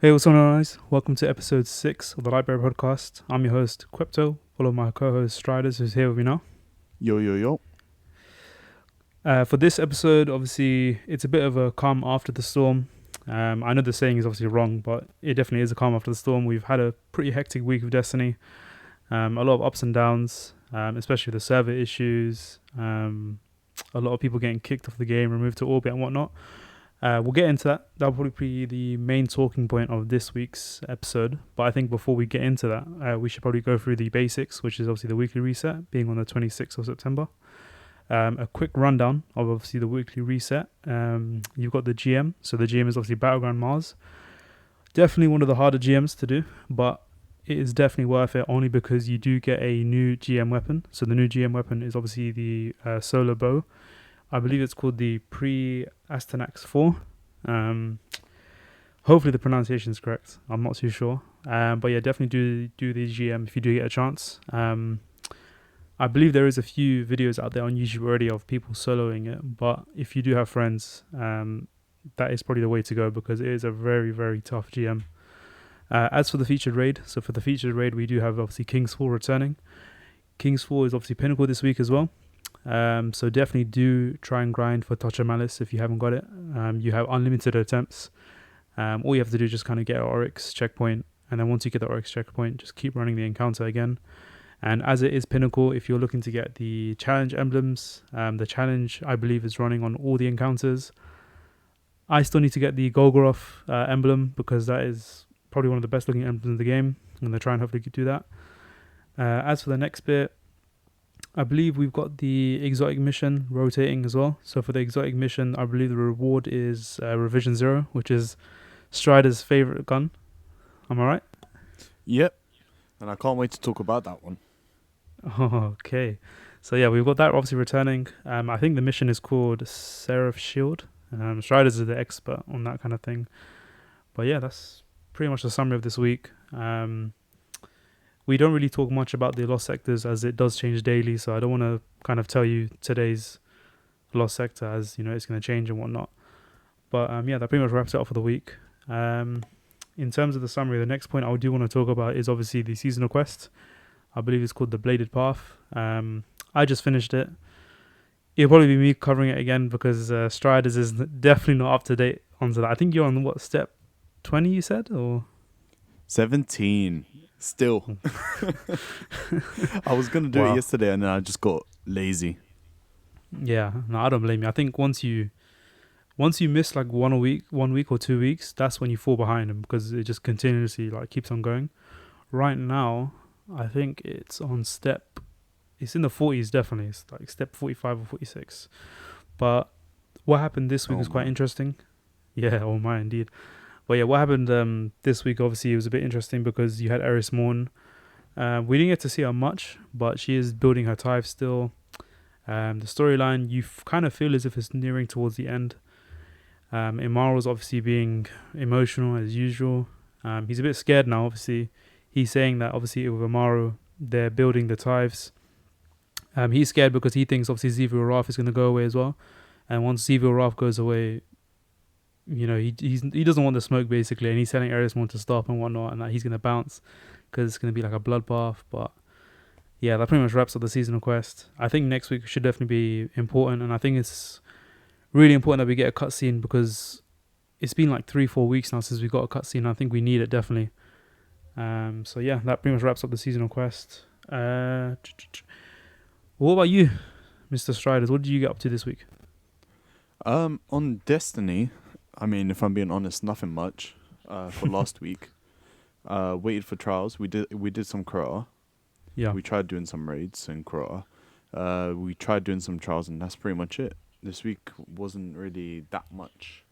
Hey, what's going on, guys? Welcome to episode 6 of the LightBearerPod podcast. I'm your host, Quepto, followed by my co-host, Striders, who's here with me now. Yo. For this episode, obviously, it's a bit of a calm after the storm. I know the saying is obviously wrong, but it definitely is a calm after the storm. We've had a pretty hectic week of Destiny. A lot of ups and downs, especially the server issues. A lot of people getting kicked off the game, removed to orbit and whatnot. We'll get into that. That'll probably be the main talking point of this week's episode. But I think before we get into that, we should probably go through the basics, which is obviously the weekly reset, being on the 26th of September. A quick rundown of obviously the weekly reset. You've got the GM. So the GM is obviously Battleground Mars. Definitely one of the harder GMs to do, but it is definitely worth it only because you do get a new GM weapon. So the new GM weapon is obviously the solar bow. I believe it's called the Pre-Astanax 4. Hopefully the pronunciation is correct. I'm not too sure. But yeah, definitely do the GM if you do get a chance. I believe there is a few videos out there on YouTube already of people soloing it. But if you do have friends, that is probably the way to go because it is a very, very tough GM. As for the featured raid, so for the featured raid, we do have obviously King's Fall returning. King's Fall is obviously Pinnacle this week as well. So definitely do try and grind for Touch of Malice if you haven't got it. You have unlimited attempts. All you have to do is just kind of get an Oryx checkpoint, and then once you get the Oryx checkpoint, just keep running the encounter again. And as it is Pinnacle, if you're looking to get the challenge emblems, the challenge I believe is running on all the encounters. I still need to get the Golgoroth emblem because that is probably one of the best looking emblems in the game. I'm going to try and hopefully do that. As for the next bit, I believe we've got the exotic mission rotating as well. So for the exotic mission, I believe the reward is Revision 0, which is Strider's favorite gun. Am I right? Yep. And I can't wait to talk about that one. Okay. So yeah, we've got that obviously returning. I think the mission is called Seraph Shield. Strider's is the expert on that kind of thing. But yeah, that's pretty much the summary of this week. We don't really talk much about the lost sectors as it does change daily, so I don't want to kind of tell you today's lost sector as, you know, it's going to change and whatnot. But yeah, that pretty much wraps it up for the week. In terms of the summary, the next point I do want to talk about is obviously the seasonal quest. I believe it's called the Bladed Path. I just finished it. It'll probably be me covering it again because Striders is definitely not up to date onto that. I think you're on what, step 20 you said, or 17. Still. I was going to do it yesterday and then I just got lazy. Yeah, no, I don't blame you. I think once you miss like 1 week or 2 weeks, that's when you fall behind them because it just continuously like keeps on going. Right now, I think it's in the 40s definitely. It's like step 45 or 46. But what happened this week was quite interesting. Yeah, oh my, indeed. But yeah, what happened this week, obviously, it was a bit interesting because you had Eris Morn. We didn't get to see her much, but she is building her Tithe still. The storyline, you kind of feel as if it's nearing towards the end. Imaro's obviously being emotional as usual. He's a bit scared now, obviously. He's saying that, obviously, with Imaro, they're building the Tithes. He's scared because he thinks, obviously, Zevil Wrath is going to go away as well. And once Zevil Wrath goes away, you know, he doesn't want the smoke basically, and he's telling Eris Morn to stop and whatnot, and that he's gonna bounce because it's gonna be like a bloodbath. But yeah, that pretty much wraps up the seasonal quest. I think next week should definitely be important, and I think it's really important that we get a cutscene because it's been like 3-4 weeks now since we got a cutscene. I think we need it definitely. So yeah, that pretty much wraps up the seasonal quest. What about you, Mr. Striders? What did you get up to this week? On Destiny, I mean, if I'm being honest, nothing much for last week. Waited for trials. We did some Crota. Yeah. We tried doing some raids in Crota. We tried doing some trials, and that's pretty much it. This week wasn't really that much.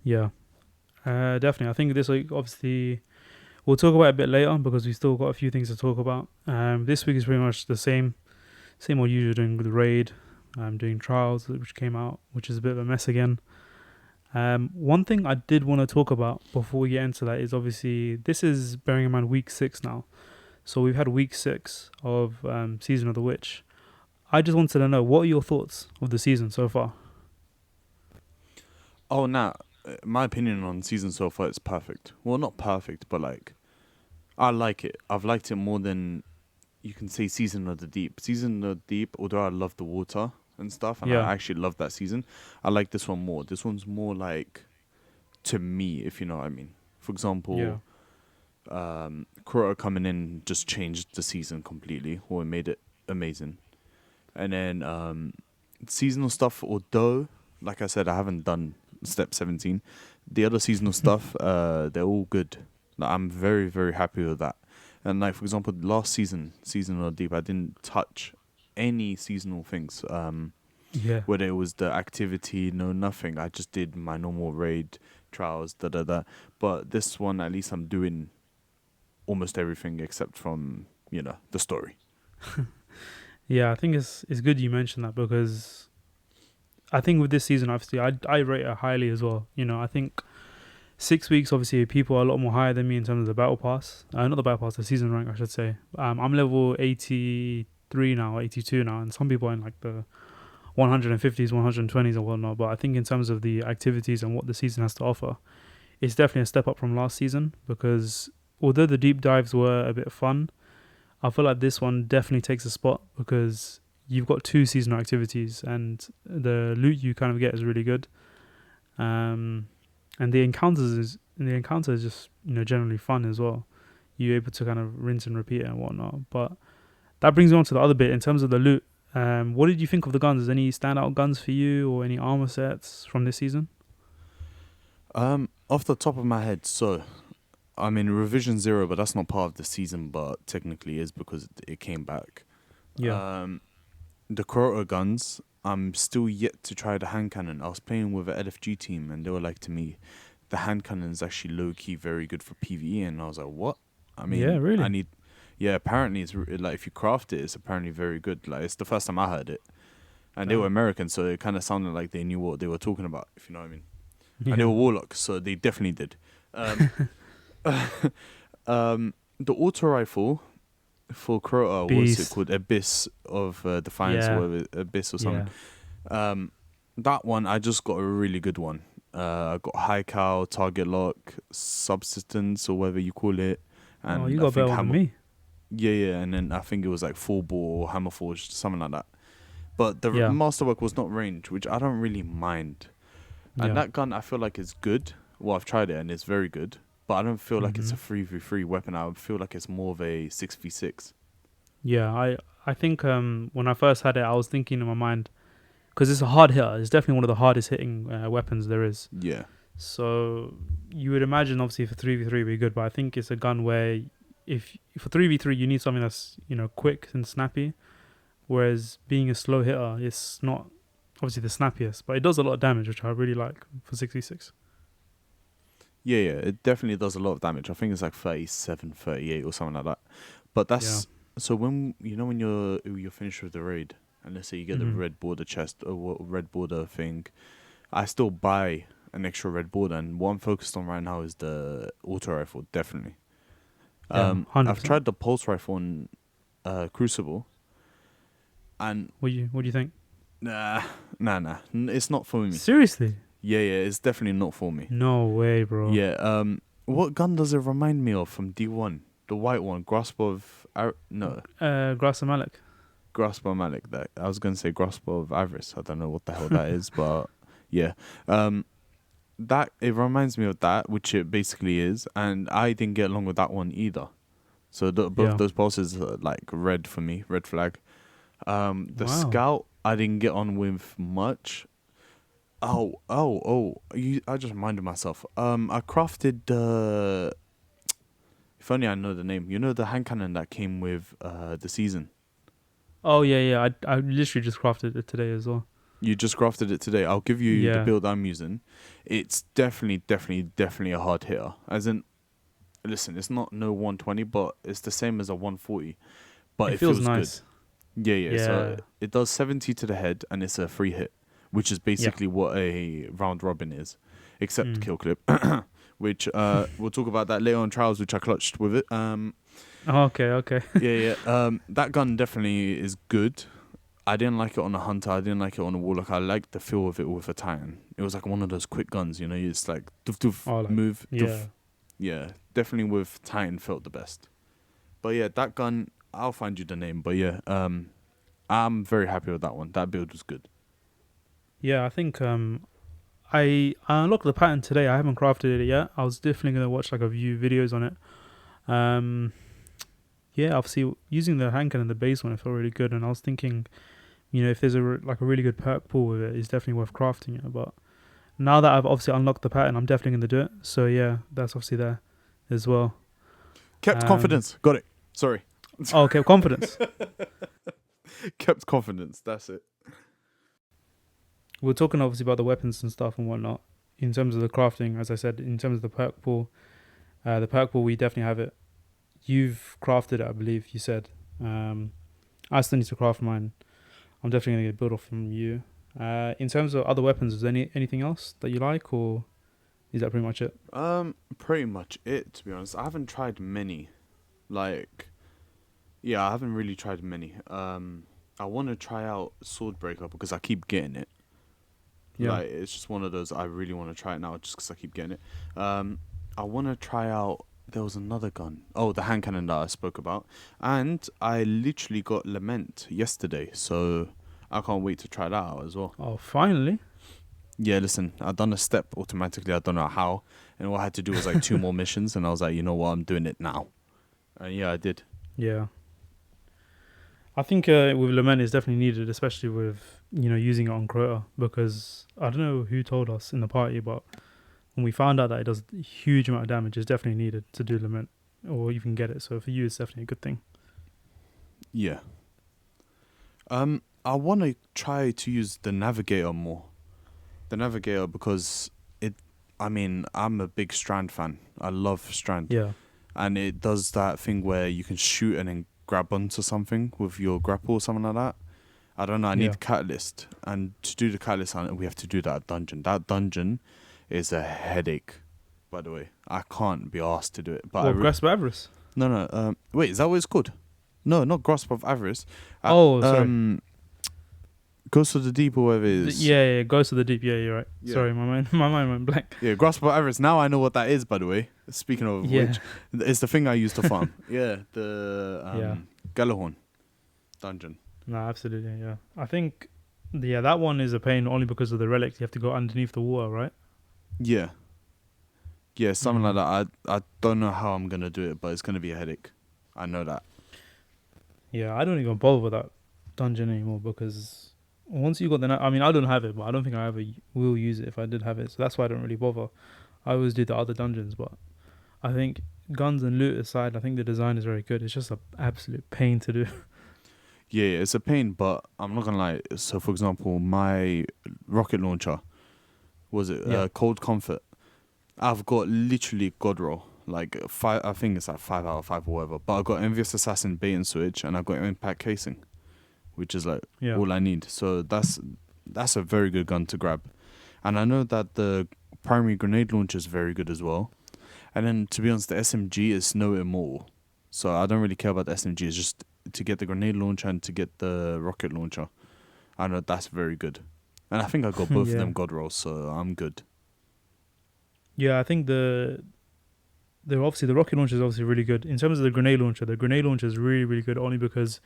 Yeah. Definitely. I think this week, obviously, we'll talk about it a bit later because we still got a few things to talk about. This week is pretty much the same old usual, doing the raid. Doing trials, which came out, which is a bit of a mess again. One thing I did want to talk about before we get into that is obviously this is bearing in mind week 6 now. So we've had week 6 of Season of the Witch. I just wanted to know, what are your thoughts of the season so far? Oh, nah. my opinion on season so far, it's perfect. Well, not perfect, but like I like it. I've liked it more than you can say Season of the Deep. Season of the Deep, although I love the water and stuff, and Yeah. I actually love that season, I like this one more. This one's more like to me, if you know what I mean. For Yeah. example, Crota coming in just changed the season completely, or it made it amazing. And then seasonal stuff, although, like I said, I haven't done step 17. The other seasonal stuff, they're all good. Like, I'm very, very happy with that. And like, for example, last season of Deep, I didn't touch any seasonal things. Yeah. Whether it was the activity, no, nothing. I just did my normal raid trials, da da da. But this one, at least I'm doing almost everything except from, the story. Yeah, I think it's good you mentioned that, because I think with this season, obviously, I rate it highly as well. I think 6 weeks, obviously, people are a lot more higher than me in terms of the battle pass. Not the battle pass, the season rank, I should say. I'm level 83 now, 82 now, and some people are in like the 150s, 120s and whatnot. But I think in terms of the activities and what the season has to offer, it's definitely a step up from last season, because although the deep dives were a bit fun, I feel like this one definitely takes a spot, because you've got 2 seasonal activities and the loot you kind of get is really good. And the encounter is just generally fun as well. You're able to kind of rinse and repeat it and whatnot. But that brings me on to the other bit in terms of the loot. What did you think of the guns? Any standout guns for you, or any armor sets from this season? Off the top of my head, so I mean Revision 0, but that's not part of the season, but technically is because it came back. Yeah. The Crota guns, I'm still yet to try the hand cannon. I was playing with an LFG team, and they were like to me, the hand cannon is actually low key very good for PvE, and I was like, what? I Yeah, mean, I really. need. Yeah, apparently it's like if you craft it, it's apparently very good. Like it's the first time I heard it, and they were Damn. American, so it kind of sounded like they knew what they were talking about, if you know what I mean. And they Yeah. were warlocks, so they definitely did. Um, the auto rifle for Crota, what's it Beast. called? Abyss of Defiance, Yeah. or whatever, Abyss or something. Yeah. That one, I just got a really good one. I got high cow, target lock, subsistence, or whatever you call it, Oh, you and I got a better think one than hammer. me. Yeah, and then I think it was like full bore or hammer forged, something like that. But the Yeah. masterwork was not range, which I don't really mind. And Yeah. that gun, I feel like is good. Well, I've tried it and it's very good. But I don't feel like it's hmm a 3v3 weapon. I feel like it's more of a 6v6. Yeah. I think when I first had it, I was thinking in my mind, because it's a hard hitter. It's definitely one of the hardest hitting weapons there is. Yeah. So you would imagine, obviously, for 3v3 would be good, but I think it's a gun where if for 3v3 you need something that's quick and snappy, whereas being a slow hitter, it's not obviously the snappiest, but it does a lot of damage, which I really like for 66. Yeah, it definitely does a lot of damage. I think it's like 37, 38 or something like that. But Yeah. that's so when when you're finished with the raid, and let's say you get the hmm red border chest or red border thing, I still buy an extra red border, and what I'm focused on right now is the auto rifle, definitely. Yeah, 100%. I've tried the pulse rifle on Crucible, and What do you think? nah, it's not for me. Seriously? Yeah, it's definitely not for me. No way, bro. Yeah, what gun does it remind me of from D1? The white one, Grasp of Grass and Malik. Grasp of Malik. That I was gonna say Grasp of Avarice. I don't know what the hell that is, but yeah, that it reminds me of that, which it basically is, and I didn't get along with that one either. So both Yeah. those pulses are like red for me, red flag. The Wow. Scout I didn't get on with much. I just reminded myself. I crafted the. If only I know the name. You know the hand cannon that came with the season. Oh yeah. I literally just crafted it today as well. You just crafted it today. I'll give you the Yeah. build I'm using. It's definitely a hard hitter. As in, listen, it's not no 120, but it's the same as a 140. But It it feels feels good. nice. Yeah. So Yeah. it does 70 to the head, and it's a free hit, which is Yeah. basically what a round robin is, except Mm. kill clip, which we'll talk about that later on trials, which I clutched with it. Oh, okay. Yeah. That gun definitely is good. I didn't like it on a hunter. I didn't like it on a warlock. I liked the feel of it with a titan. It was like one of those quick guns, you know. It's like doof doof Oh, like, move. yeah. Doof. Yeah, definitely with titan felt the best. But yeah, that gun, I'll find you the name. But yeah, I'm very happy with that one. That build was good. Yeah, I think I unlocked the pattern today. I haven't crafted it yet. I was definitely gonna watch like a few videos on it. Yeah, obviously using the hand cannon, the base one, it felt really good, and I was thinking, if there's a really good perk pool with it, it's definitely worth crafting it. But now that I've obviously unlocked the pattern, I'm definitely gonna do it. So yeah, that's obviously there as well. Kept confidence. Got it. Sorry. Oh, okay, confidence. Kept confidence. That's it. We're talking obviously about the weapons and stuff and whatnot. In terms of the crafting, as I said, in terms of the perk pool, we definitely have it. You've crafted it, I believe you said. I still need to craft mine. I'm definitely going to get a build off from you. In terms of other weapons, is there anything else that you like, or is that pretty much it? Pretty much it, to be honest. I haven't tried many. I haven't really tried many. I want to try out Swordbreaker because I keep getting it. Yeah. Like, it's just one of those, I really want to try it now just because I keep getting it. I want to try out, there was another gun. Oh, the hand cannon that I spoke about. And I literally got Lament yesterday, so I can't wait to try that out as well. Oh, finally. Yeah, listen, I've done a step automatically. I don't know how. And all I had to do was like 2 more missions. And I was like, you know what, I'm doing it now. And yeah, I did. Yeah. I think with Lament it's definitely needed, especially with, using it on Crota, because I don't know who told us in the party, but when we found out that it does a huge amount of damage, it's definitely needed to do Lament, or even get it. So for you, it's definitely a good thing. Yeah. I want to try to use the Navigator more. The Navigator because I'm a big Strand fan. I love Strand. Yeah. And it does that thing where you can shoot and then grab onto something with your grapple or something like that. I don't know. I need Catalyst. And to do the Catalyst, we have to do that dungeon. That dungeon is a headache, by the way. I can't be asked to do it. But Grasp of Avarice? No. Wait, is that what it's called? No, not Grasp of Avarice. Sorry. Ghost of the Deep or whatever it is. Yeah, Ghost of the Deep. Yeah, you're right. Yeah. Sorry, my mind went blank. Yeah, Grasp of Avarice. Now I know what that is, by the way. Speaking of which, it's the thing I used to farm. Yeah, the Galahorn dungeon. No, absolutely, yeah. I think, that one is a pain only because of the relics. You have to go underneath the water, right? Yeah. Yeah, something like that. I don't know how I'm going to do it, but it's going to be a headache. I know that. Yeah, I don't even bother with that dungeon anymore because once you got I don't have it, but I don't think I ever will use it if I did have it. So that's why I don't really bother. I always do the other dungeons, but I think guns and loot aside, I think the design is very good. It's just an absolute pain to do. Yeah, it's a pain, but I'm not going to lie. So, for example, my rocket launcher, Cold Comfort. I've got literally God roll. Like 5, I think it's like 5 out of 5 or whatever. But I've got Envious Assassin bait and switch, and I've got Impact Casing, which is like all I need. So that's a very good gun to grab. And I know that the primary grenade launcher is very good as well. And then, to be honest, the SMG is no immortal. So I don't really care about the SMG. It's just to get the grenade launcher and to get the rocket launcher. I know that's very good. And I think I got both of them God rolls, so I'm good. Yeah, I think the rocket launcher is obviously really good. In terms of the grenade launcher is really, really good only because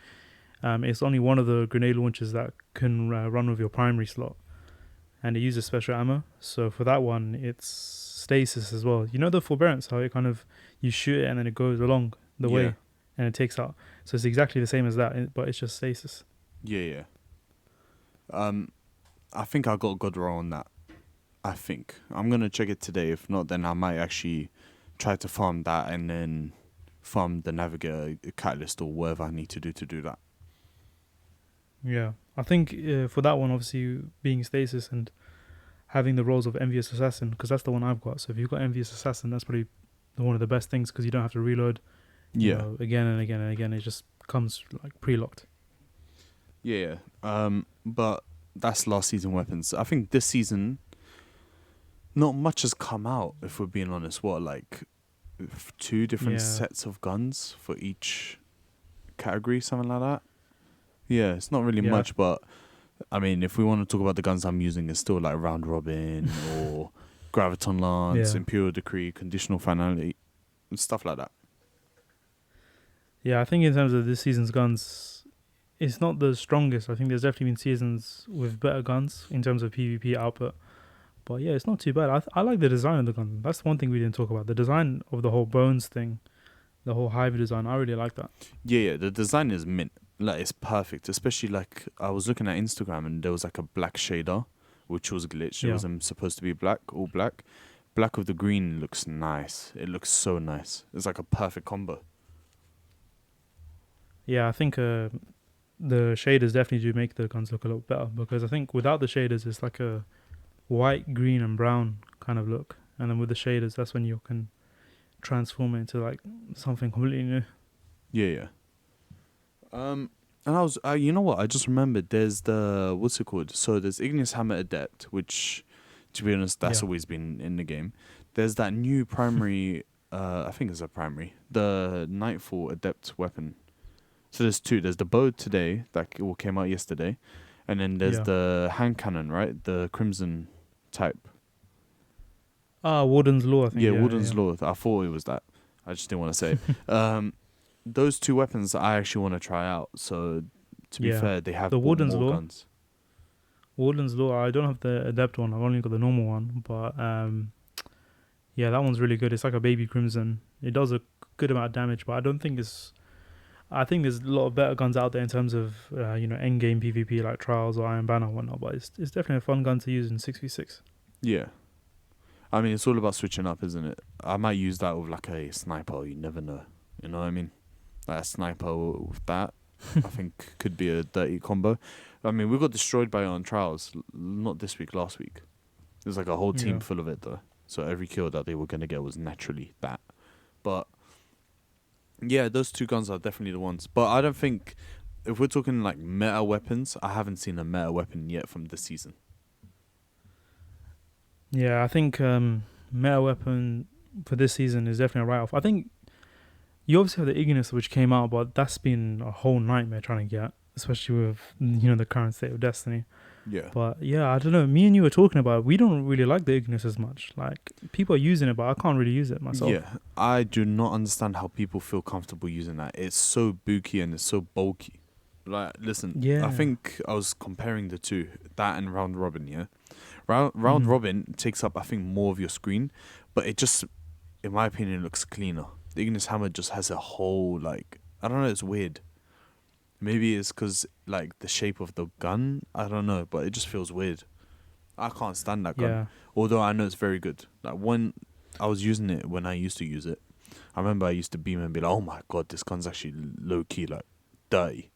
it's only one of the grenade launchers that can run with your primary slot. And it uses special ammo. So for that one, it's stasis as well. You know the forbearance, how it kind of, you shoot it and then it goes along the way and it takes out. So it's exactly the same as that, but it's just stasis. Yeah. I think I got God roll on that. I think. I'm going to check it today. If not, then I might actually try to farm that and then farm the Navigator Catalyst or whatever I need to do that. Yeah. I think for that one, obviously, being stasis and having the roles of Envious Assassin, because that's the one I've got. So if you've got Envious Assassin, that's probably one of the best things because you don't have to reload again and again and again. It just comes like pre-locked. Yeah. But that's last season weapons. I think this season, not much has come out, if we're being honest. What, like 2 different sets of guns for each category, something like that? Yeah, it's not really Yeah, much, but I mean, if we want to talk about the guns I'm using, it's still like Round Robin or Graviton Lance, yeah, Imperial Decree, Conditional Finality, and stuff like that. yeah. I think in terms of this season's guns, it's not the strongest. I think there's definitely been seasons with better guns in terms of PvP output. But yeah, it's not too bad. I like the design of the gun. That's one thing we didn't talk about. The design of the whole bones thing, the whole hive design. I really like that. Yeah, the design is mint. Like, it's perfect. Especially, like, I was looking at Instagram and there was like a black shader, which was glitched. It Yeah, wasn't supposed to be black, all black. Black with the green looks nice. It looks so nice. It's like a perfect combo. yeah. I think the shaders definitely do make the guns look a lot better because I think without the shaders, it's like a white, green, and brown kind of look, and then with the shaders, that's when you can transform it into like something completely new. Yeah, yeah. And I was, you know what? I just remembered. There's the what's it called? So there's Ignis Hammer Adept, which, to be honest, that's Yeah, always been in the game. There's that new primary. I think it's a primary. The Nightfall Adept weapon. So there's two. There's the bow today that came out yesterday, and then there's yeah. the hand cannon, right? The crimson type. Warden's Law. I think. Yeah, Yeah, Warden's yeah, Law. I thought it was that. I just didn't want to say it. Those two weapons I actually want to try out. So to be yeah. fair, they have The bought Warden's more Law. guns. Warden's Law. I don't have the adept one. I've only got the normal one, but yeah, that one's really good. It's like a baby crimson. It does a good amount of damage, but I don't think it's. I think there's a lot of better guns out there in terms of end game PvP like Trials or Iron Banner and whatnot. But it's definitely a fun gun to use in 6v6. Yeah. I mean, it's all about switching up, isn't it? I might use that with like a sniper. You never know. You know what I mean? Like a sniper with that, I think could be a dirty combo. I mean, we got destroyed by it on Trials. Not this week, last week. There's like a whole team Yeah, full of it though. So every kill that they were going to get was naturally that. But yeah, those two guns are definitely the ones. But I don't think, if we're talking like meta weapons, I haven't seen a meta weapon yet from this season. yeah. I think meta weapon for this season is definitely a write off. I think you obviously have the Ignis which came out, but that's been a whole nightmare trying to get, especially with the current state of Destiny. Yeah. But yeah, I don't know. Me and you were talking about it. We don't really like the Ignis as much. Like people are using it, but I can't really use it myself. Yeah, I do not understand how people feel comfortable using that. It's so booky and it's so bulky. Like, listen, I Yeah. think I was comparing the two, that and Round Robin, yeah? Round Mhm. Robin takes up, I think, more of your screen, but it just, in my opinion, looks cleaner. The Ignis Hammer just has a whole, like, I don't know, it's weird. Maybe it's because, like, the shape of the gun, I don't know, but it just feels weird. I can't stand that gun. Yeah. Although I know it's very good. Like, when I was using it, when I used to use it, I remember I used to beam and be like, oh my god, this gun's actually low key, like, dirty.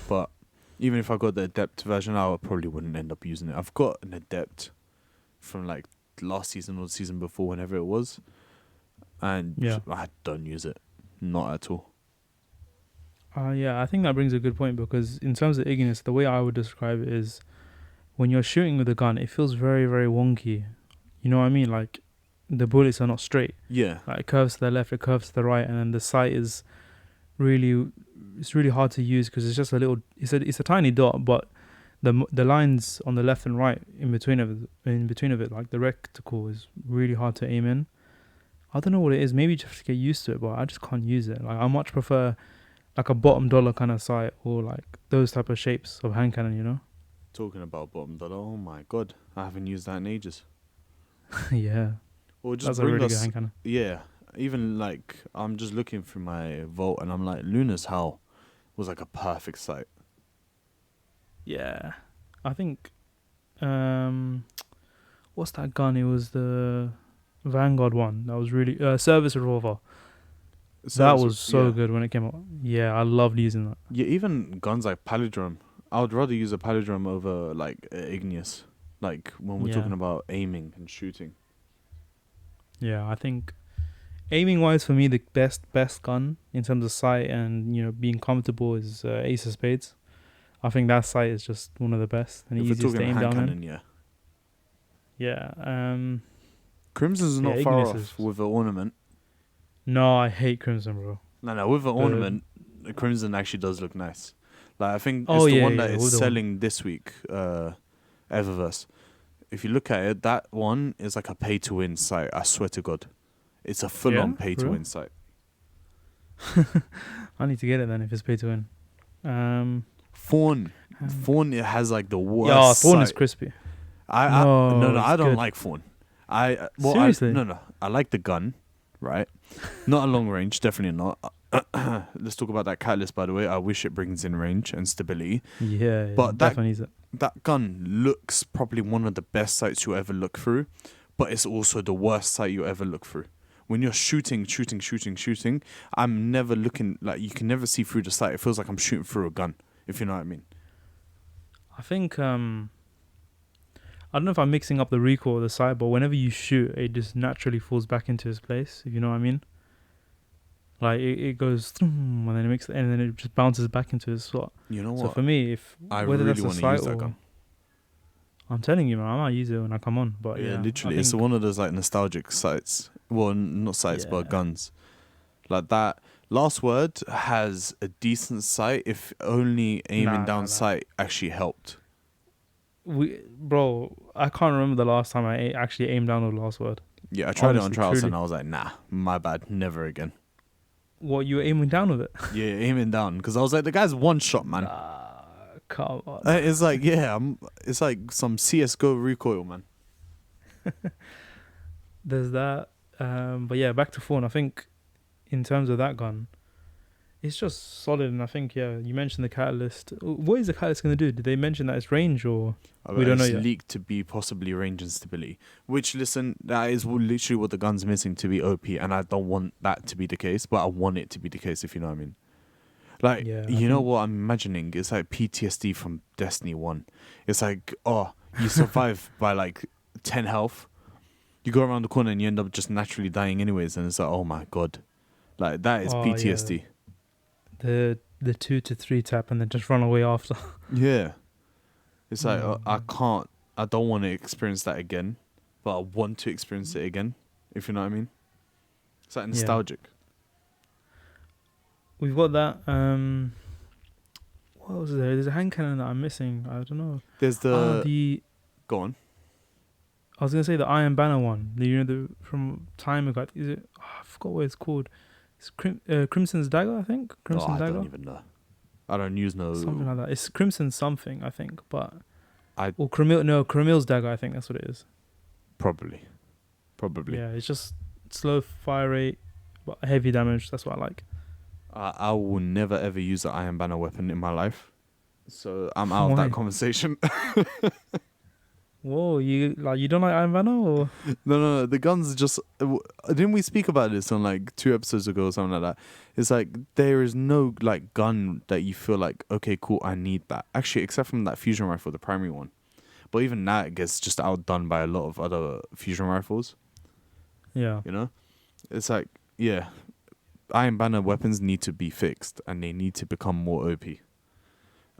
But even if I got the Adept version, I probably wouldn't end up using it. I've got an Adept from, like, last season or the season before, whenever it was, and Yeah. I don't use it. Not at all. Yeah, I think that brings a good point because in terms of Ignis, the way I would describe it is when you're shooting with a gun, it feels very, very wonky. You know what I mean? Like the bullets are not straight. Yeah. Like it curves to the left, it curves to the right, and then the sight is really, it's really hard to use because it's just a little, it's a tiny dot, but the lines on the left and right in between of it, like the reticle is really hard to aim in. I don't know what it is. Maybe just to get used to it, but I just can't use it. Like I much prefer like a bottom dollar kind of sight or like those type of shapes of hand cannon. Talking about bottom dollar, oh my god, I haven't used that in ages. Yeah, Or just that's a bring really good us, hand cannon. yeah. Even like I'm just looking through my vault and I'm like, Luna's Howl was like a perfect sight. Yeah, I think what's that gun? It was the Vanguard one. That was really Service Revolver. That was so yeah. good when it came out. Yeah, I loved using that. Yeah, even guns like Palindrome. I would rather use a Palindrome over like Igneous. Like when we're talking Yeah, about aiming and shooting. yeah. I think aiming wise for me, the best gun in terms of sight and being comfortable is Ace of Spades. I think that sight is just one of the best and If we're easiest to talking aim hand down in. cannon, yeah. Yeah. Crimson's Yeah. not far Ignis off is. with an ornament. No, I hate Crimson, bro. No, with an The ornament, the Crimson actually does look nice. Like I think Oh it's the yeah, one yeah, that is all the one. selling this week. Eververse. If you look at it, that one is like a pay-to-win site. I swear to God, it's a full-on Yeah, for real. pay-to-win site. I need to get it then if it's pay to win. Fawn, Um, Fawn, it has like the yeah, worst Thorn is site. crispy. I no, No, no, it's I don't good. like Fawn. I well, I Seriously? no, no, I like the gun, right? Not a long range, definitely not. Let's talk about that catalyst, by the way. I wish it brings in range and stability. Yeah, yeah, But definitely needs it. that gun looks probably one of the best sights you ever look through, but it's also the worst sight you ever look through. When you're shooting, I'm never looking like you can never see through the sight. It feels like I'm shooting through a gun, if you know what I mean. I think I don't know if I'm mixing up the recoil or the sight, but whenever you shoot, it just naturally falls back into its place. If you know what I mean. Like it goes, and then and then it just bounces back into its slot. You know So what? for me, if I whether really that's a want to sight use that or gun. I'm telling you, man, I might use it when I come on. But Yeah, yeah, literally, I it's think one of those like nostalgic sights. Well, not sights, but yeah, guns. Like that. Last Word has a decent sight, if only aiming down nah. sight actually helped. Bro, I can't remember the last time I actually aimed down with the last word. Yeah, I tried it on Honestly, trials truly. and I was like, nah, my bad, never again. What, you were aiming down with it? Yeah, aiming down because I was like, the guy's one shot, man. Nah, come on. It's like, yeah, it's like some CS:GO recoil, man. There's that. But yeah, back to phone. I think in terms of that gun, it's just solid. And I think, yeah, you mentioned the catalyst. What is the catalyst going to do? Did they mention that it's range or we don't know It's yet? leaked to be possibly range and stability. Which, listen, that is literally what the gun's missing to be OP, and I don't want that to be the case, but I want it to be the case, if you know what I mean. Like, Yeah, I you know think what I'm imagining? It's like PTSD from Destiny 1. It's like, oh, you survive by like 10 health. You go around the corner and you end up just naturally dying anyways, and it's like, oh my God. Like, that is oh yeah, PTSD. the 2 to 3 tap and then just run away after. Yeah. It's like, I Mm. can't, I don't want to experience that again, but I want to experience it again, if you know what I mean. It's like Yeah. nostalgic. We've got that. What was there? There's a hand cannon that I'm missing. I don't know. There's The go on. I was gonna say the Iron Banner one. The from time ago. Is it? Oh, I forgot what it's called. It's Crimson's Dagger, I think. Crimson I Dagger, don't even know. I don't use no. something like that. It's Crimson something, I think. But I- or Crimil's Dagger, I think that's what it is. Probably. Yeah, it's just slow fire rate, but heavy damage. That's what I like. I will never ever use an Iron Banner weapon in my life, so I'm out of Why? that conversation. Whoa, you don't like Iron Banner or? No. The guns just didn't we speak about this on like 2 episodes ago or something like that? It's like there is no like gun that you feel like, okay, cool, I need that. Actually, except from that fusion rifle, the primary one. But even that gets just outdone by a lot of other fusion rifles. Yeah. You know, it's like, yeah, Iron Banner weapons need to be fixed and they need to become more OP.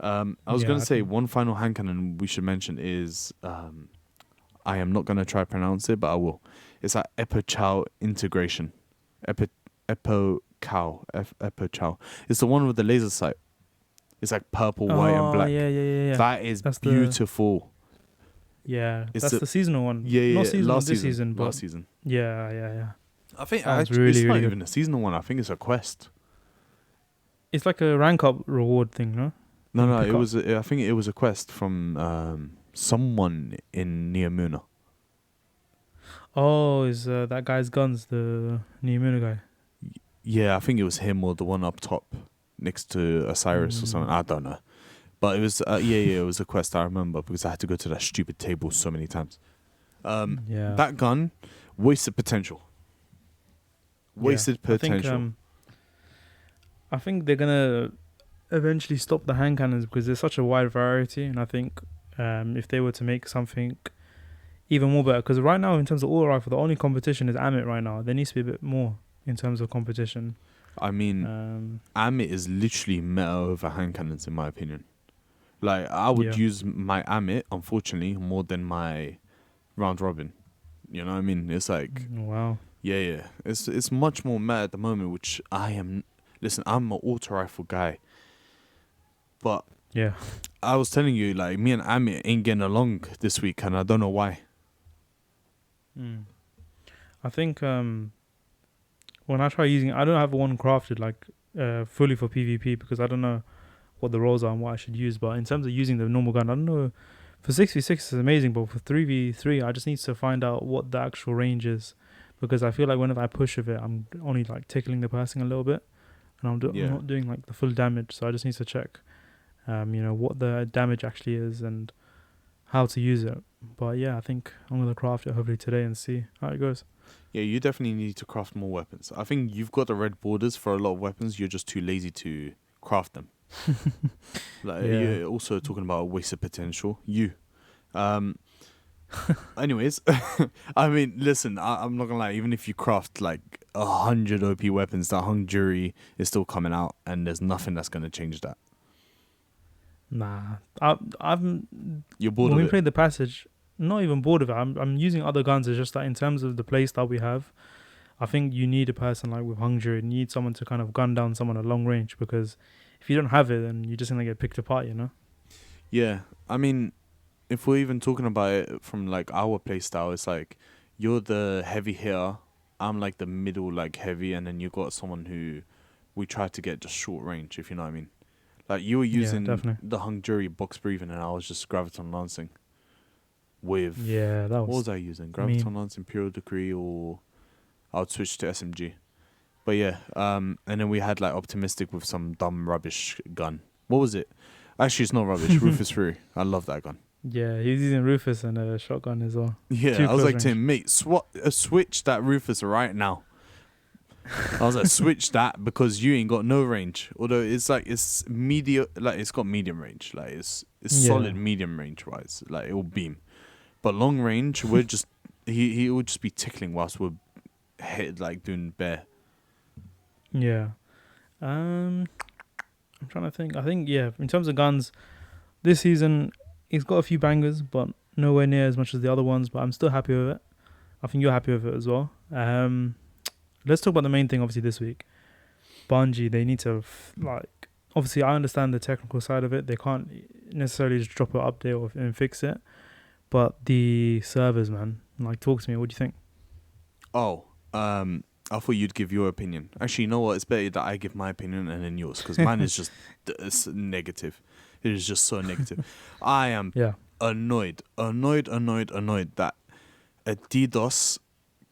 I was Yeah, gonna I say think- one final hand cannon we should mention is I am not gonna try to pronounce it, but I will. It's like Epo-Chow integration. Epo-Chow. It's the one with the laser sight. It's like purple, white, and black. Yeah. That is That's the- beautiful. Yeah, It's that's the seasonal one. Yeah. Not seasonal Last this season, but last season. yeah. I think Sounds actually, really, it's not really even a seasonal one. I think it's a quest. It's like a rank up reward thing, no? You No, pick it up. was. I think it was a quest from someone in Niamuna. Oh, is that guy's guns the Niamuna guy? Yeah, I think it was him or the one up top next to Osiris or something. I don't know, but it was. It was a quest. I remember because I had to go to that stupid table so many times. Yeah. That gun, wasted potential. Wasted potential. I think they're gonna eventually stop the hand cannons because there's such a wide variety, and I think if they were to make something even more better, because right now in terms of auto rifle, the only competition is Amit right now. There needs to be a bit more in terms of competition. I mean, Amit is literally meta over hand cannons in my opinion. Like I would use my Amit, unfortunately, more than my round robin. You know what I mean? It's like Wow. yeah. It's much more meta at the moment, which I am. Listen, I'm an auto rifle guy. But Yeah. I was telling you, like, me and Amit ain't getting along this week, and I don't know why. I think when I try using, I don't have one crafted like fully for PvP because I don't know what the roles are and what I should use. But in terms of using the normal gun, I don't know. For 6v6 is amazing, but for 3v3, I just need to find out what the actual range is, because I feel like whenever I push with it, I'm only like tickling the person a little bit, and I'm Yeah. not doing like the full damage. So I just need to check, what the damage actually is and how to use it. But yeah, I think I'm gonna craft it hopefully today and see how it goes. Yeah, you definitely need to craft more weapons. I think you've got the red borders for a lot of weapons. You're just too lazy to craft them. Like, Yeah. you're also talking about a waste of potential. Anyways, I mean, listen, I'm not gonna lie. Even if you craft like 100 OP weapons, that hung jury is still coming out, and there's nothing that's gonna change that. Nah, You're bored when of we it. played the passage, not even bored of it. I'm using other guns. It's just that in terms of the playstyle we have, I think you need a person like with Hunger. You need someone to kind of gun down someone at long range, because if you don't have it, then you're just gonna get picked apart. Yeah, I mean, if we're even talking about it from like our playstyle, it's like you're the heavy hitter, I'm like the middle like heavy, and then you got someone who we try to get just short range, if you know what I mean. Like you were Yeah, using definitely. the hung jury box breathing, and I was just graviton lancing with Yeah, that what was was I using? mean. Graviton lance, Imperial Decree, or I would switch to SMG. But yeah, and then we had like optimistic with some dumb rubbish gun. What was it? Actually, it's not rubbish. Rufus Fury. I love that gun. Yeah, he's using Rufus and a shotgun as well. Yeah, Too I was close like to range. him, mate, switch that Rufus right now. I was like, switch that because you ain't got no range. Although it's medium, like it's got medium range, like it's Yeah, solid medium range wise, like it will beam. But long range, we're just he will just be tickling whilst we're hit like doing bare. yeah. I'm trying to think. I think yeah. In terms of guns, this season he's got a few bangers, but nowhere near as much as the other ones. But I'm still happy with it. I think you're happy with it as well. Let's talk about the main thing. Obviously, this week, Bungie, they need to Obviously, I understand the technical side of it. They can't necessarily just drop an update and fix it. But the servers, man, like, talk to me. What do you think? Oh, I thought you'd give your opinion. Actually, you know what? It's better that I give my opinion and then yours, because mine is just it's negative. It is just so negative. I am Yeah, annoyed that a DDoS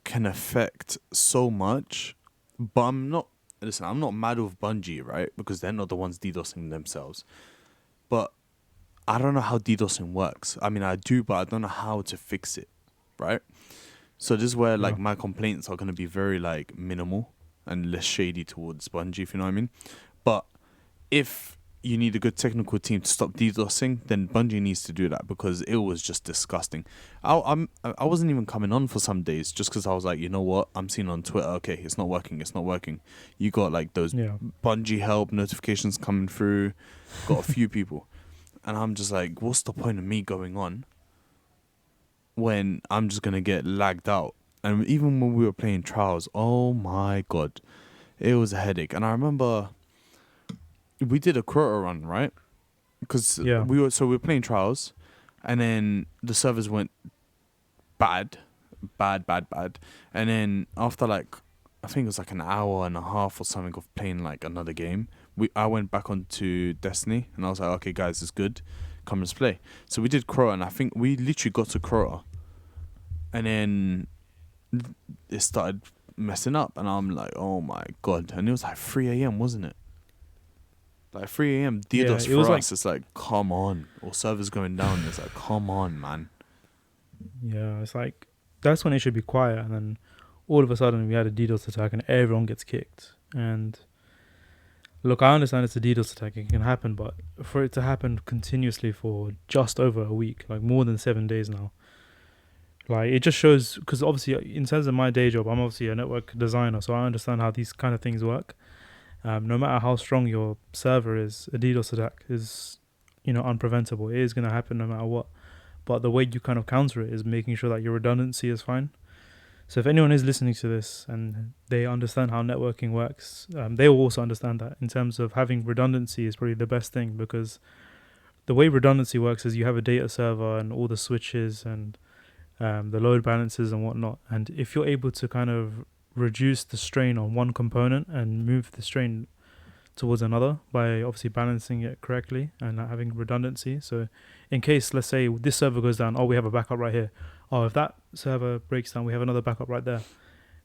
can affect so much. But I'm not. Listen, I'm not mad with Bungie, right? Because they're not the ones DDoSing themselves. But I don't know how DDoSing works. I mean, I do, but I don't know how to fix it, right? So this is where yeah, like my complaints are gonna be very like minimal and less shady towards Bungie, if you know what I mean. But if you need a good technical team to stop DDoSing, then Bungie needs to do that, because it was just disgusting. I wasn't even coming on for some days just because I was like, you know what? I'm seeing on Twitter, okay, it's not working. You got like those yeah, Bungie help notifications coming through. Got a few people, and I'm just like, what's the point of me going on when I'm just gonna get lagged out? And even when we were playing trials, oh my god, it was a headache. And I remember we did a Crota run, right? Because yeah, we were playing trials, and then the servers went bad, and then after like I think it was like an hour and a half or something of playing like another game, I went back onto Destiny, and I was like, okay guys, it's good, come let's play. So we did Crota, and I think we literally got to Crota, and then it started messing up, and I'm like, oh my god. And it was like 3 a.m, wasn't it? Like 3 a.m. yeah. DDoS It was for like, us, it's like, come on. Or servers going down, it's like, come on, man. yeah, it's like that's when it should be quiet, and then all of a sudden we had a DDoS attack, and everyone gets kicked. And look, I understand it's a DDoS attack; it can happen, but for it to happen continuously for just over a week, like more than 7 days now, like it just shows. Because obviously, in terms of my day job, I'm obviously a network designer, so I understand how these kind of things work. No matter how strong your server is, a DDoS attack is, unpreventable. It is going to happen no matter what. But the way you kind of counter it is making sure that your redundancy is fine. So if anyone is listening to this and they understand how networking works, they will also understand that in terms of having redundancy is probably the best thing, because the way redundancy works is you have a data server and all the switches and the load balancers and whatnot. And if you're able to kind of reduce the strain on one component and move the strain towards another by obviously balancing it correctly and not having redundancy. So in case, let's say this server goes down, oh, we have a backup right here. Oh, if that server breaks down, we have another backup right there.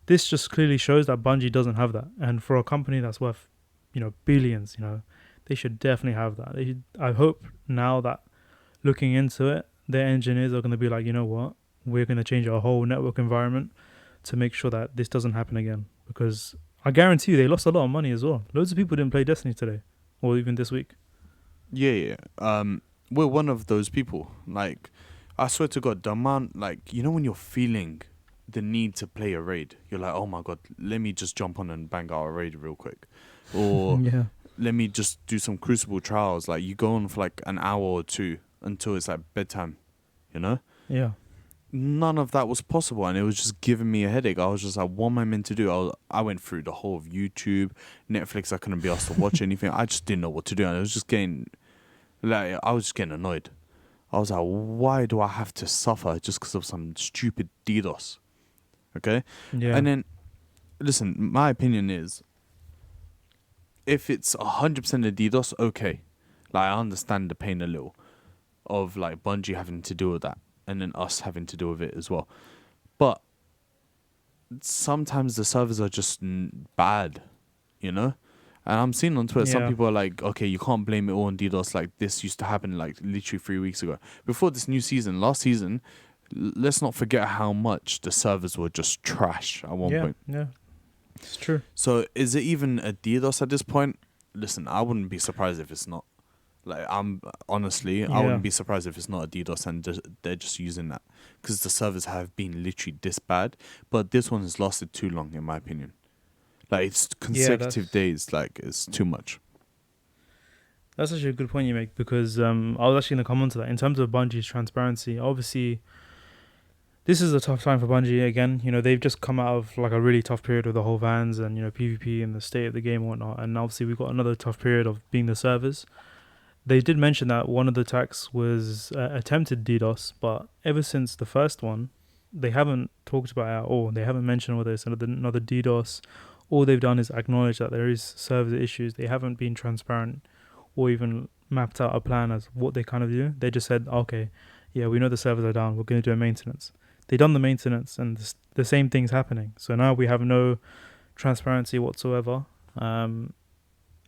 This just clearly shows that Bungie doesn't have that. And for a company that's worth, billions, they should definitely have that. I hope now that looking into it, their engineers are going to be like, you know what, we're going to change our whole network environment to make sure that this doesn't happen again. Because I guarantee you they lost a lot of money as well. Loads of people didn't play Destiny today or even this week. Yeah. We're one of those people. Like, I swear to God, the amount, like, when you're feeling the need to play a raid, you're like, oh my God, let me just jump on and bang out a raid real quick. Or Yeah. let me just do some Crucible trials. Like, you go on for like an hour or two until it's like bedtime, Yeah. None of that was possible, and it was just giving me a headache. I was just like, what am I meant to do? I went through the whole of YouTube, Netflix. I couldn't be asked to watch anything. I just didn't know what to do, and I was just getting annoyed. I was like, why do I have to suffer just because of some stupid DDoS? Okay? Yeah. And then, listen, my opinion is, if it's 100% a DDoS, okay. Like, I understand the pain a little of, like, Bungie having to deal with that, and then us having to deal with it as well. But sometimes the servers are just bad, And I'm seeing on Twitter, some Yeah. people are like, okay, you can't blame it all on DDoS. Like, this used to happen, like, literally 3 weeks ago. Before this new season, last season, let's not forget how much the servers were just trash at one point. Yeah. It's true. So is it even a DDoS at this point? Listen, I wouldn't be surprised if it's not. Like, I wouldn't be surprised if it's not a DDoS and they're just using that because the servers have been literally this bad. But this one has lasted too long, in my opinion. Like, it's consecutive days. Like, it's too much. That's actually a good point you make, because I was actually going to come on to that. In terms of Bungie's transparency, obviously, this is a tough time for Bungie again. They've just come out of like a really tough period with the whole Vans and, PvP and the state of the game and whatnot. And obviously we've got another tough period of being the servers. They did mention that one of the attacks was attempted DDoS, but ever since the first one, they haven't talked about it at all. They haven't mentioned whether it's another DDoS. All they've done is acknowledge that there is server issues. They haven't been transparent or even mapped out a plan as what they kind of do. They just said, okay, yeah, we know the servers are down. We're going to do a maintenance. They done the maintenance and the same thing's happening. So now we have no transparency whatsoever.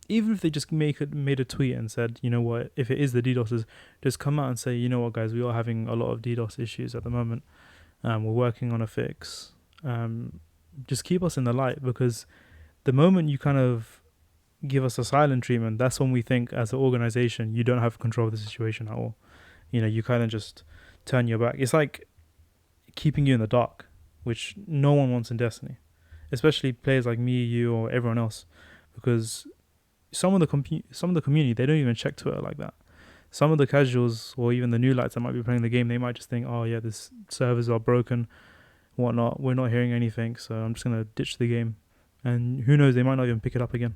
Even if they just made a tweet and said, you know what, if it is the DDoSes, just come out and say, you know what, guys, we are having a lot of DDoS issues at the moment. We're working on a fix. Just keep us in the light, because the moment you kind of give us a silent treatment, that's when we think as an organization, you don't have control of the situation at all. You kind of just turn your back. It's like keeping you in the dark, which no one wants in Destiny, especially players like me, you, or everyone else, because some of the community, they don't even check Twitter like that. Some of the casuals or even the new lights that might be playing the game, they might just think, oh yeah, this servers are broken, whatnot. We're not hearing anything, so I'm just gonna ditch the game. And who knows, they might not even pick it up again.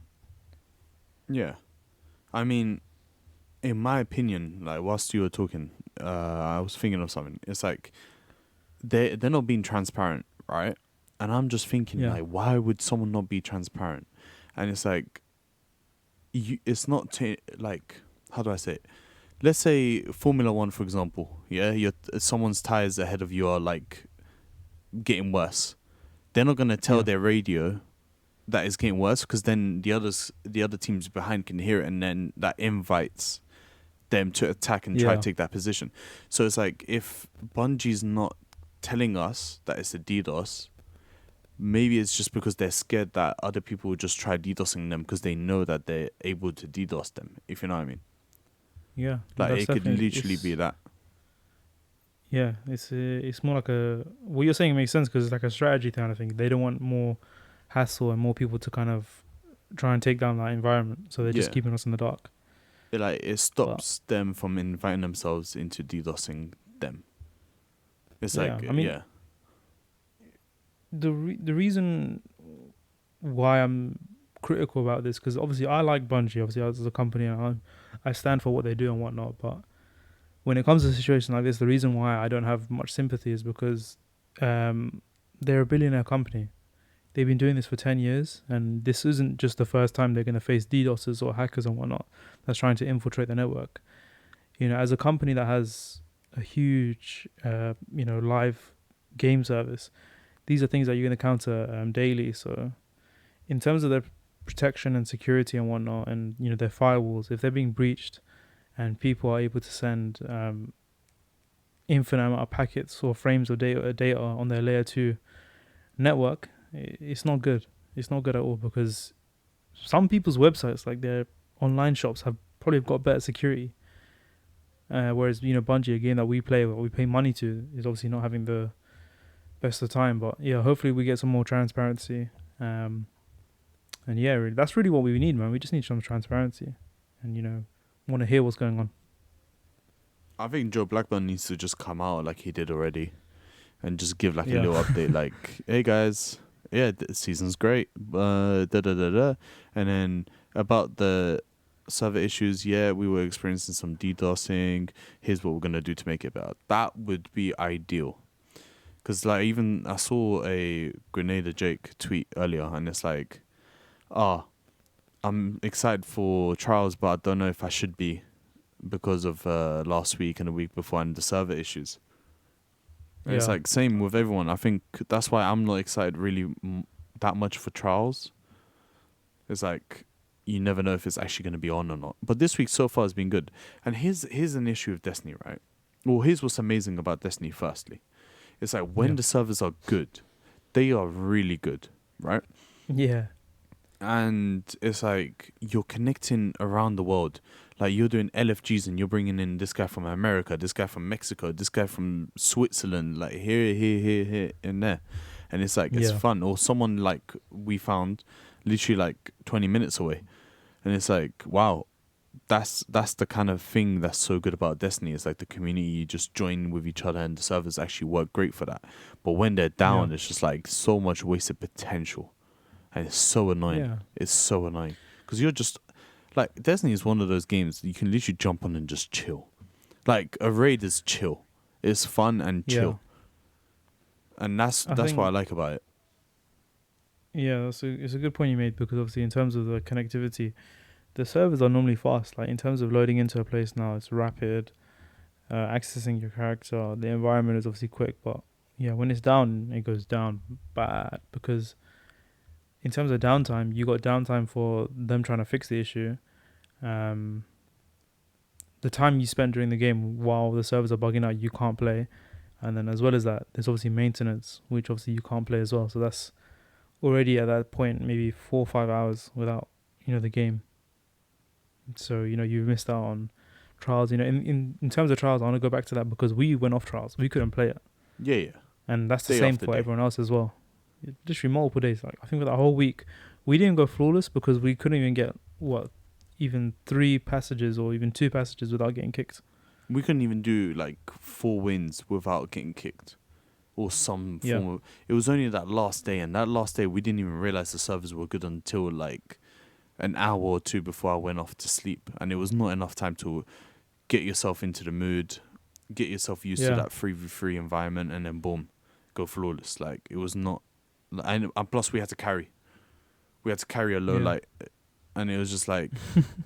Yeah, I mean, in my opinion, like whilst you were talking, I was thinking of something. It's like they're not being transparent, right? And I'm just thinking, like, why would someone not be transparent? And it's like, it's not like, how do I say it? Let's say Formula One, for example. Yeah, someone's tires ahead of you are like getting worse. They're not gonna tell their radio that it's getting worse, because then the other teams behind can hear it, and then that invites them to attack and try to take that position. So it's like, if Bungie's not telling us that it's a DDoS, maybe it's just because they're scared that other people will just try DDoSing them because they know that they're able to DDoS them, if you know what I mean. Yeah. Like, it could literally be that. Yeah, it's more like what you're saying makes sense, because it's like a strategy kind of thing. They don't want more hassle and more people to kind of try and take down that environment, so they're just keeping us in the dark. It stops them from inviting themselves into DDoSing them. It's like, I mean, the reason why I'm critical about this, because obviously I like Bungie, obviously as a company, and I stand for what they do and whatnot. But when it comes to a situation like this, the reason why I don't have much sympathy is because they're a billionaire company. They've been doing this for 10 years, and this isn't just the first time they're going to face DDoSers or hackers and whatnot that's trying to infiltrate the network. As a company that has a huge, live game service, these are things that you're going to counter daily. So in terms of their protection and security and whatnot, and, their firewalls, if they're being breached and people are able to send infinite amount of packets or frames of data on their layer 2 network, it's not good. It's not good at all, because some people's websites, like their online shops, have probably got better security. Whereas, Bungie, a game that we play, what we pay money to, is obviously not having the best of time. But yeah, hopefully we get some more transparency. And yeah, really, that's really what we need, man. We just need some transparency, and want to hear what's going on. I think Joe Blackburn needs to just come out like he did already, and just give like a little update, like, "Hey guys, yeah, the season's great, da da da da," and then about the server issues, yeah, we were experiencing some DDoSing. Here's what we're gonna do to make it better. That would be ideal. Because, like, even I saw a Grenada Jake tweet earlier, and it's like, I'm excited for Trials, but I don't know if I should be, because of last week and the week before and the server issues. And it's like, same with everyone. I think that's why I'm not excited really that much for Trials. It's like, you never know if it's actually going to be on or not. But this week so far has been good. And here's an issue with Destiny, right? Well, here's what's amazing about Destiny, firstly. It's like, when the servers are good, they are really good, right? Yeah. And it's like, you're connecting around the world. Like, you're doing LFGs and you're bringing in this guy from America, this guy from Mexico, this guy from Switzerland, like here, and there. And it's like, it's fun. Or someone like we found literally like 20 minutes away. And it's like, wow, that's the kind of thing that's so good about Destiny. It's like the community, you just join with each other and the servers actually work great for that. But when they're down, it's just like so much wasted potential. And it's so annoying. Yeah. It's so annoying. Because you're just, like, Destiny is one of those games that you can literally jump on and just chill. Like, a raid is chill. It's fun and chill. And that's what I like about it. Yeah, it's a good point you made, because obviously in terms of the connectivity, the servers are normally fast. Like, in terms of loading into a place now, it's rapid. Accessing your character, the environment is obviously quick. But yeah, when it's down, it goes down bad, because in terms of downtime, you got downtime for them trying to fix the issue. The time you spend during the game while the servers are bugging out, you can't play. And then as well as that, there's obviously maintenance, which obviously you can't play as well. So that's already at that point maybe 4 or 5 hours without, the game. So, you've missed out on Trials. In terms of Trials, I want to go back to that, because we went off Trials. We couldn't play it. Yeah. And that's the same for everyone else as well. Literally multiple days. Like, I think for that whole week, we didn't go flawless because we couldn't even get even 3 passages or even 2 passages without getting kicked. We couldn't even do like 4 wins without getting kicked, or some form of. It was only that last day, and that last day we didn't even realize the servers were good until like an hour or 2 before I went off to sleep, and it was not enough time to get yourself into the mood, get yourself used to that 3v3 environment, and then boom, go flawless. Like, it was not. And plus we had to carry a low light, and it was just like,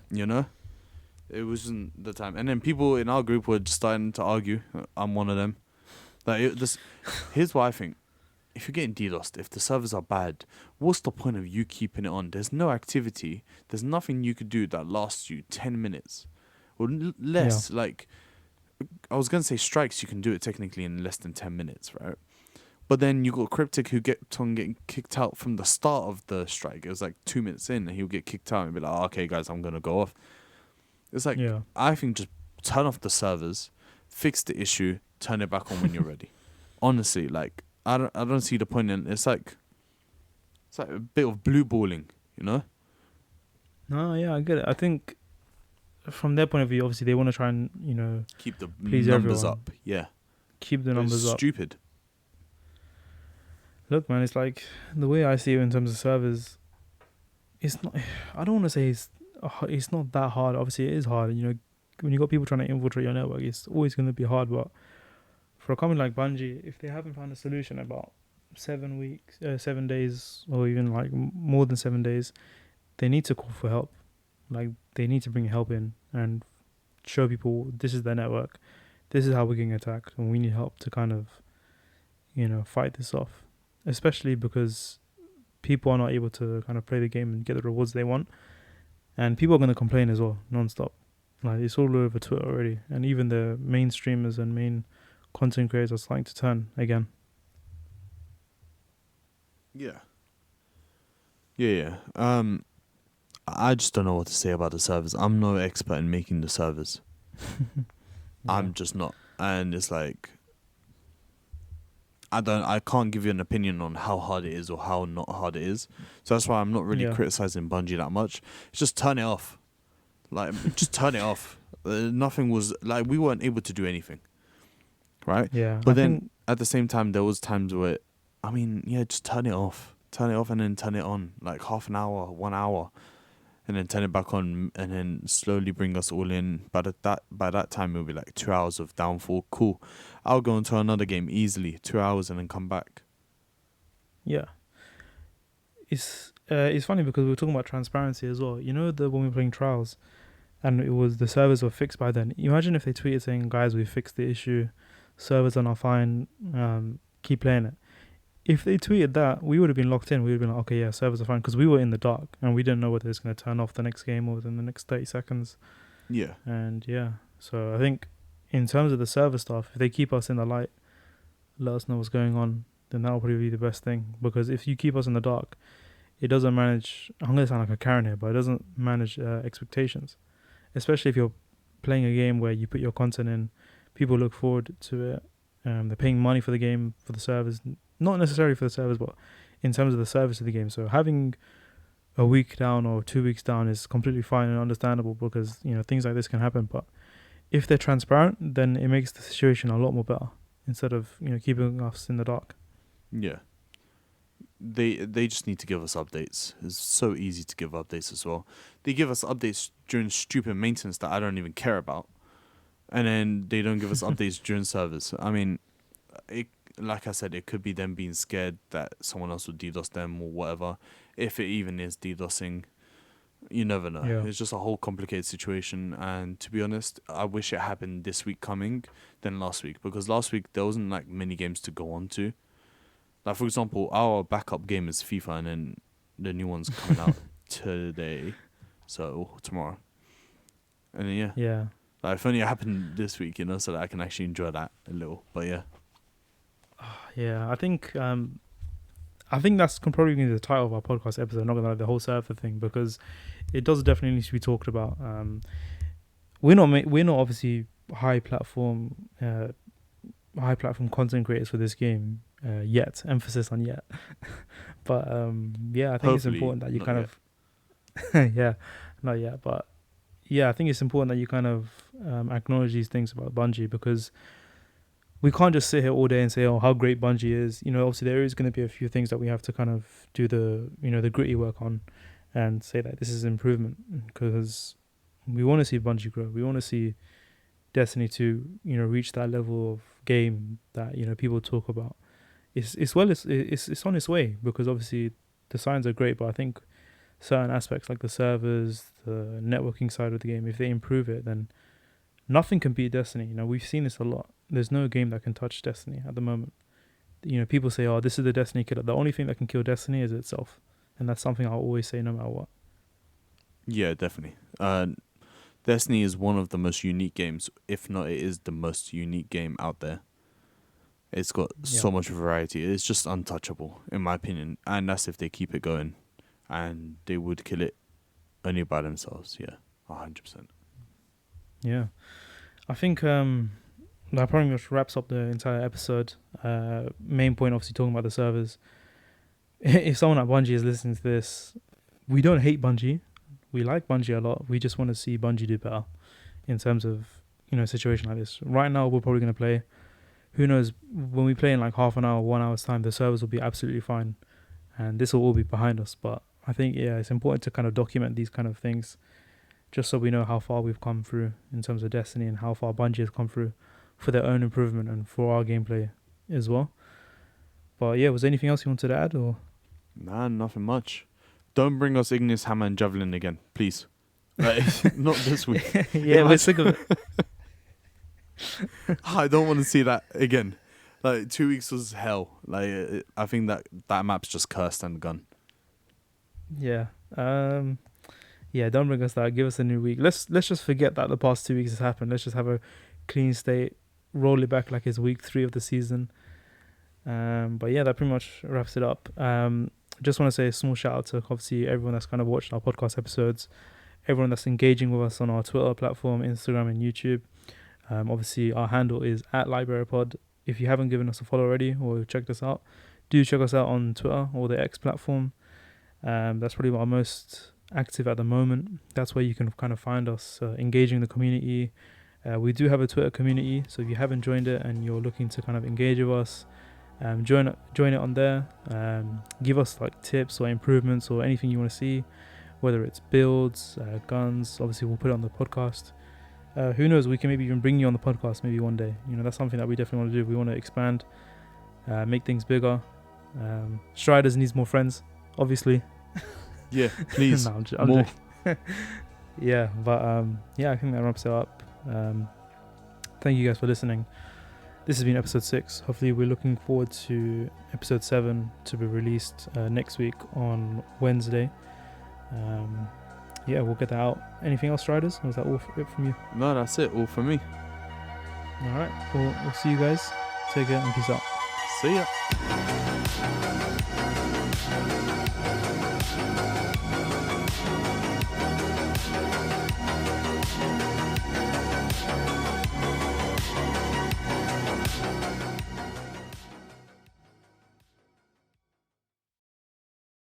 it wasn't the time. And then people in our group were just starting to argue. I'm one of them. Like, here's what I think: if you're getting DDoSed, if the servers are bad, what's the point of you keeping it on? There's no activity. There's nothing you could do that lasts you 10 minutes or less. Like, I was gonna say strikes, you can do it technically in less than 10 minutes, right? But then you got Cryptic, who kept on getting kicked out from the start of the strike. It was like 2 minutes in, and he'll get kicked out and be like, okay, guys, I'm going to go off. It's like, I think just turn off the servers, fix the issue, turn it back on when you're ready. Honestly, like, I don't see the point in. It's like a bit of blue balling, No, yeah, I get it. I think from their point of view, obviously they want to try and, keep the please numbers everyone. up. Yeah. Keep the numbers up. Stupid. Look, man, it's like the way I see it in terms of servers. It's not. I don't want to say it's not that hard. Obviously, it is hard. You know, when you got people trying to infiltrate your network, it's always going to be hard. But for a company like Bungie, if they haven't found a solution about 7 weeks, 7 days, or even like more than 7 days, they need to call for help. Like they need to bring help in and show people this is their network, this is how we're getting attacked, and we need help to kind of, fight this off. Especially because people are not able to kind of play the game and get the rewards they want, and people are going to complain as well, non-stop. Like it's all over Twitter already, and even the main streamers and main content creators are starting to turn again. Yeah. Yeah. I just don't know what to say about the servers. I'm no expert in making the servers. I'm just not. And it's like I can't give you an opinion on how hard it is or how not hard it is. So that's why I'm not really criticizing Bungie that much. It's just turn it off. Like just turn it off. Nothing was like we weren't able to do anything. Right? Yeah. But then at the same time there was times where just turn it off. Turn it off and then turn it on. Like half an hour, 1 hour. And then turn it back on, and then slowly bring us all in. By that time, it'll be like 2 hours of downfall. Cool. I'll go into another game easily, 2 hours, and then come back. Yeah. It's funny because we were talking about transparency as well. You know, when we were playing Trials, and it was the servers were fixed by then. Imagine if they tweeted saying, "Guys, we fixed the issue. Servers are now fine. Keep playing it." If they tweeted that, we would have been locked in. We would have been like, okay, yeah, servers are fine. Because we were in the dark and we didn't know whether it's going to turn off the next game or within the next 30 seconds. Yeah. And yeah, so I think in terms of the server stuff, if they keep us in the light, let us know what's going on, then that'll probably be the best thing. Because if you keep us in the dark, it doesn't manage, I'm going to sound like a Karen here, but it doesn't manage expectations. Especially if you're playing a game where you put your content in, people look forward to it. They're paying money for the game, for the servers. Not necessarily for the servers, but in terms of the service of the game. So having a week down or 2 weeks down is completely fine and understandable because, things like this can happen. But if they're transparent, then it makes the situation a lot more better instead of, keeping us in the dark. Yeah. They just need to give us updates. It's so easy to give updates as well. They give us updates during stupid maintenance that I don't even care about. And then they don't give us updates during servers. I mean, like I said, it could be them being scared that someone else would DDoS them or whatever. If it even is DDoSing, you never know. Yeah. It's just a whole complicated situation. And to be honest, I wish it happened this week coming than last week. Because last week, there wasn't like many games to go on to. Like, for example, our backup game is FIFA and then the new one's coming out today. So, tomorrow. And then, Yeah. Like, if only it happened this week, so that I can actually enjoy that a little. But yeah. Yeah, I think that's probably going to be the title of our podcast episode. I'm not going to like the whole server thing because it does definitely need to be talked about. We're not obviously high platform content creators for this game yet. Emphasis on yet, but I think Hopefully, it's important that you kind yet. of yeah, not yet, but yeah, I think it's important that you kind of acknowledge these things about Bungie because we can't just sit here all day and say, oh, how great Bungie is. Obviously there is going to be a few things that we have to kind of do the gritty work on and say that this is improvement because we want to see Bungie grow. We want to see Destiny 2, reach that level of game that, people talk about. It's on its way because obviously the signs are great, but I think certain aspects like the servers, the networking side of the game, if they improve it, then nothing can beat Destiny. We've seen this a lot. There's no game that can touch Destiny at the moment. People say, oh, this is the Destiny killer. The only thing that can kill Destiny is itself. And that's something I'll always say no matter what. Yeah, definitely. Destiny is one of the most unique games, if not it is the most unique game out there. It's got so much variety. It's just untouchable, in my opinion. And that's if they keep it going. And they would kill it only by themselves. Yeah, 100%. Yeah. I think that pretty much wraps up the entire episode. Main point, obviously, talking about the servers. If someone at Bungie is listening to this, we don't hate Bungie. We like Bungie a lot. We just want to see Bungie do better in terms of, a situation like this. Right now, we're probably going to play who knows, when we play in like half an hour, 1 hour's time, the servers will be absolutely fine, and this will all be behind us. But I think, yeah, it's important to kind of document these kind of things, just so we know how far we've come through in terms of Destiny and how far Bungie has come through for their own improvement and for our gameplay as well. But yeah, was there anything else you wanted to add, or? Nah, nothing much. Don't bring us Ignis Hammer and Javelin again, please. Like, not this week. Yeah, we're sick of it. I don't want to see that again. Like 2 weeks was hell. Like I think that map's just cursed and gone. Yeah. Yeah, don't bring us that. Give us a new week. Let's just forget that the past 2 weeks has happened. Let's just have a clean state, roll it back like it's week 3 of the season. But yeah, that pretty much wraps it up. Just want to say a small shout out to obviously everyone that's kind of watched our podcast episodes, everyone that's engaging with us on our Twitter platform, Instagram and YouTube. Obviously our handle is @LightBearerPod. If you haven't given us a follow already or checked us out, do check us out on Twitter or the X platform. That's probably our most active at the moment. That's where you can kind of find us engaging the community. We do have a Twitter community, so if you haven't joined it and you're looking to kind of engage with us, join it on there. Give us like tips or improvements or anything you want to see, whether it's builds, guns. Obviously we'll put it on the podcast. Who knows, we can maybe even bring you on the podcast maybe one day. You know, that's something that we definitely want to do. We want to expand, make things bigger. Striders needs more friends, obviously. Yeah, please. No, I'm more. Yeah, but yeah, I think that wraps it up. Thank you guys for listening. This has been episode 6. Hopefully we're looking forward to episode 7 to be released next week on Wednesday. Yeah, we'll get that out. Anything else, Striders? Or was that all it from you? No, that's it. All for me. Alright, we'll see you guys. Take care and peace out. See ya.